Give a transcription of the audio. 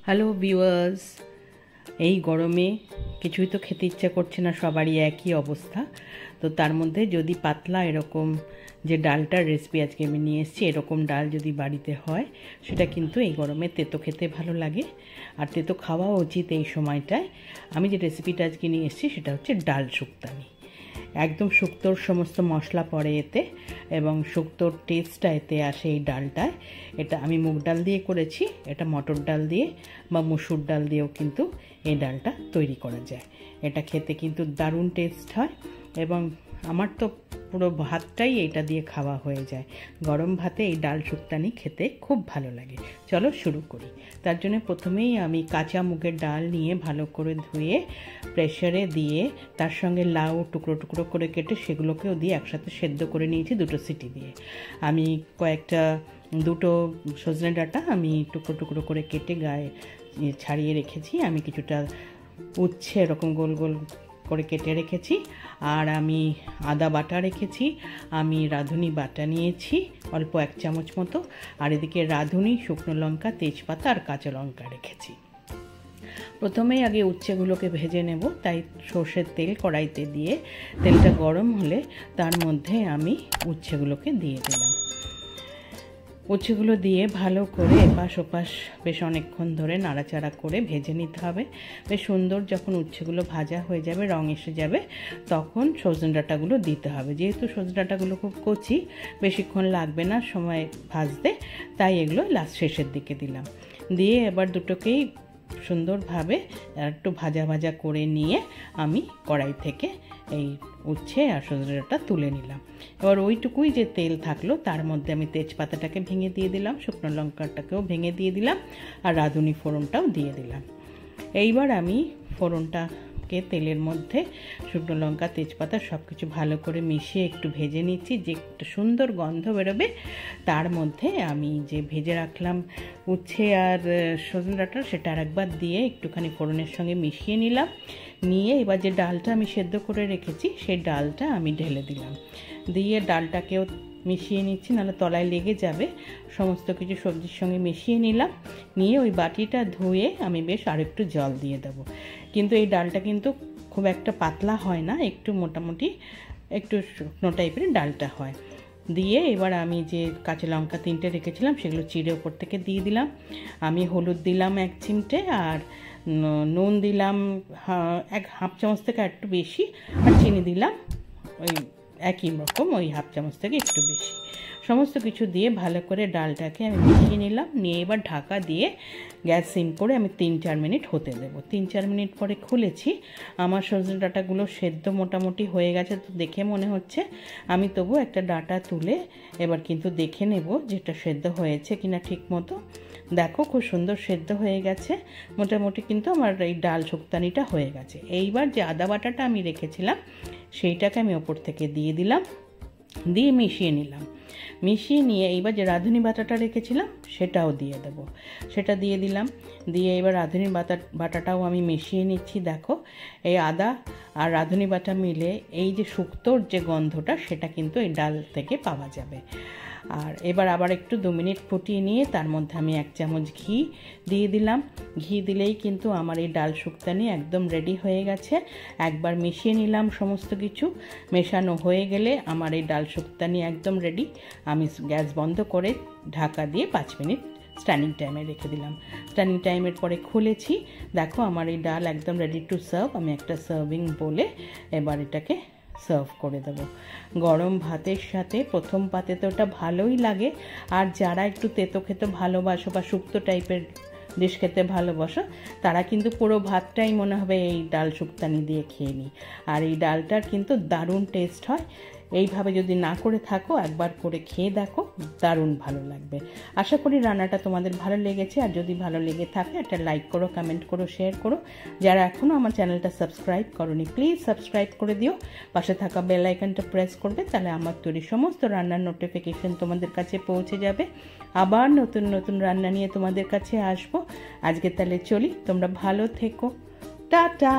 Hello viewers, এই গরমে কিছুই তো খেতে ইচ্ছা করছে না, সবারই একই অবস্থা। তো তার মধ্যে যদি পাতলা এরকম যে ডালটার রেসিপি আজকে আমি নিয়ে এসেছি, এরকম ডাল যদি বাড়িতে হয় সেটা কিন্তু এই গরমে তেতো খেতে ভালো লাগে, আর তেতো খাওয়া উচিত এই সময়টায়। আমি যে রেসিপিটা আজকে নিয়ে এসেছি সেটা হচ্ছে ডাল শুক্তানি। একদম শুক্তোর সমস্ত মশলা পড়ে এতে, এবং শুক্তোর টেস্টটা এতে আসে এই ডালটায়। এটা আমি মুগ ডাল দিয়ে করেছি, এটা মটর ডাল দিয়ে বা মসুর ডাল দিয়েও কিন্তু এই ডালটা তৈরি করা যায়। এটা খেতে কিন্তু দারুণ টেস্ট হয়, এবং আমার তো পুরো ভাতটাই এটা দিয়ে খাওয়া হয়ে যায়। গরম ভাতে এই ডাল শুক্তানি খেতে খুব ভালো লাগে। চলো শুরু করি। তার জন্য প্রথমেই আমি কাঁচা মুগের ডাল নিয়ে ভালো করে ধুয়ে প্রেসারে দিয়ে তার সঙ্গে লাউ টুকরো টুকরো করে কেটে সেগুলোকেও দিয়ে একসাথে সেদ্ধ করে নিয়েছি 2টো সিটি দিয়ে। আমি দুটো সজনে ডাঁটা আমি টুকরো টুকরো করে কেটে গায়ে ছাড়িয়ে রেখেছি। আমি কিছুটা উচ্ছে এরকম গোল গোল করে কেটে রেখেছি, আর আমি আদা বাটা রেখেছি, আমি রাঁধুনি বাটা নিয়েছি অল্প 1 চামচ মতো, আর এদিকে রাঁধুনি, শুকনো লঙ্কা, তেজপাতা আর কাঁচা লঙ্কা রেখেছি। প্রথমেই আগে উচ্ছেগুলোকে ভেজে নেব, তাই সর্ষের তেল কড়াইতে দিয়ে তেলটা গরম হলে তার মধ্যে আমি উচ্ছেগুলোকে দিয়ে দিলাম। উচ্ছেগুলো দিয়ে ভালো করে এপাশ ওপাশ বেশ অনেকক্ষণ ধরে নাড়াচাড়া করে ভেজে নিতে হবে। বেশ সুন্দর যখন উচ্ছেগুলো ভাজা হয়ে যাবে, রং এসে যাবে, তখন সজনে ডাঁটাগুলো দিতে হবে। যেহেতু সজনে ডাঁটাগুলো খুব কচি, বেশিক্ষণ লাগবে না সময় ভাজতে, তাই এগুলো লাস্ট শেষের দিকে দিলাম। দিয়ে এবার দুটোকেই সুন্দরভাবে একটু ভাজা ভাজা করে নিয়ে আমি কড়াই থেকে এই উচ্ছে আর সজনে ডাঁটা তুলে নিলাম। এবার ওইটুকুই যে তেল থাকলো তার মধ্যে আমি তেজপাতাটাকে ভেঙে দিয়ে দিলাম, শুকনো লঙ্কাটাকেও ভেঙে দিয়ে দিলাম, আর রাঁধুনি ফোড়নটাও দিয়ে দিলাম। এইবার আমি ফোড়নটাকে তেলের মধ্যে শুকনো লঙ্কা, তেজপাতা সব কিছু ভালো করে মিশিয়ে একটু ভেজে নিচ্ছি। যে একটা সুন্দর গন্ধ বেরোবে তার মধ্যে আমি যে ভেজে রাখলাম উচ্ছে আর সজনে ডাঁটা সেটা আরেকবার দিয়ে একটুখানি ফোড়নের সঙ্গে মিশিয়ে নিলাম। নিয়ে এবার যে ডালটা আমি সেদ্ধ করে রেখেছি সেই ডালটা আমি ঢেলে দিলাম। দিয়ে ডালটাকেও মিশিয়ে নিচ্ছি, নাহলে তলায় লেগে যাবে। সমস্ত কিছু সবজির সঙ্গে মিশিয়ে নিলাম। নিয়ে ওই বাটিটা ধুয়ে আমি বেশ আরেকটু জল দিয়ে দেবো। কিন্তু এই ডালটা কিন্তু খুব একটা পাতলা হয় না, একটু মোটামুটি একটু শুকনো টাইপের ডালটা হয়। দিয়ে এবার আমি যে কাঁচা লঙ্কা 3টে রেখেছিলাম সেগুলো চিড়ে ওপর থেকে দিয়ে দিলাম। আমি হলুদ দিলাম 1 চিমটে, আর নুন দিলাম হাফ চামচ থেকে একটু বেশি, আর চিনি দিলাম ওই একই রকম ওই হাফ চামচ থেকে একটু বেশি। সমস্ত কিছু দিয়ে ভালো করে ডালটাকে আমি মিশিয়ে নিলাম। নিয়ে এবার ঢাকা দিয়ে গ্যাস সিম করে আমি 3-4 মিনিট হতে দেবো। 3-4 মিনিট পরে খুলেছি, আমার সজনে ডাঁটাগুলো সেদ্ধ মোটামুটি হয়ে গেছে। তো দেখে মনে হচ্ছে, আমি তবু একটা ডাঁটা তুলে এবার কিন্তু দেখে নেব যেটা সেদ্ধ হয়েছে কিনা ঠিক মতো। দেখো খুব সুন্দর সেদ্ধ হয়ে গেছে মোটামুটি, কিন্তু আমার এই ডাল শুক্তানিটা হয়ে গেছে। এইবার যে আদা বাটাটা আমি রেখেছিলাম সেইটাকে আমি ওপর থেকে দিয়ে দিলাম, দিয়ে মিশিয়ে নিলাম। মিশিয়ে নিয়ে এইবার যে রাঁধুনি বাটাটা রেখেছিলাম সেটাও দিয়ে দেব, সেটা দিয়ে দিলাম। দিয়ে এবার রাঁধুনি বাটাটাও আমি মিশিয়ে নিচ্ছি। দেখো এই আদা আর রাঁধুনি বাটা মিলে এই যে শুক্তোর যে গন্ধটা সেটা কিন্তু এই ডাল থেকে পাওয়া যাবে। আর এবার আবার একটু 2 মিনিট ফুটিয়ে নিয়ে তার মধ্যে আমি 1 চামচ ঘি দিয়ে দিলাম। ঘি দিলেই কিন্তু আমার এই ডাল শুক্তানি একদম রেডি হয়ে গেছে। একবার মিশিয়ে নিলাম, সমস্ত কিছু মেশানো হয়ে গেলে আমার এই ডাল শুক্তানি একদম রেডি। আমি গ্যাস বন্ধ করে ঢাকা দিয়ে 5 মিনিট স্ট্যান্ডিং টাইমে রেখে দিলাম। স্ট্যান্ডিং টাইমের পরে খুলেছি, দেখো আমার এই ডাল একদম রেডি টু সার্ভ। আমি একটা সার্ভিং বলে এবার এটাকে সার্ভ করে দেব। গরম ভাতের সাথে প্রথম পাতে তো ওটা ভালোই লাগে, আর যারা একটু তেতো খেতে ভালোবাসো বা শুক্তো টাইপের ডিশ খেতে ভালোবাসো তারা কিন্তু পুরো ভাতটাই মনে হবে এই ডাল শুক্তানি দিয়ে খেয়ে নিই। আর এই ডালটার কিন্তু দারুণ টেস্ট হয়। এইভাবে যদি না করে থাকো একবার করে খেয়ে দেখো, দারুণ ভালো লাগবে। আশা করি রান্নাটা তোমাদের ভালো লেগেছে, আর যদি ভালো লেগে থাকে একটা লাইক করো, কমেন্ট করো, শেয়ার করো। যারা এখনও আমার চ্যানেলটা সাবস্ক্রাইব করোনি প্লিজ সাবস্ক্রাইব করে দিও। পাশে থাকা বেল আইকনটা প্রেস করবে, তাহলে আমার তৈরি সমস্ত রান্নার নোটিফিকেশন তোমাদের কাছে পৌঁছে যাবে। আবার নতুন নতুন রান্না নিয়ে তোমাদের কাছে আসবো। আজকে তাহলে চলি, তোমরা ভালো থেকো, টাটা।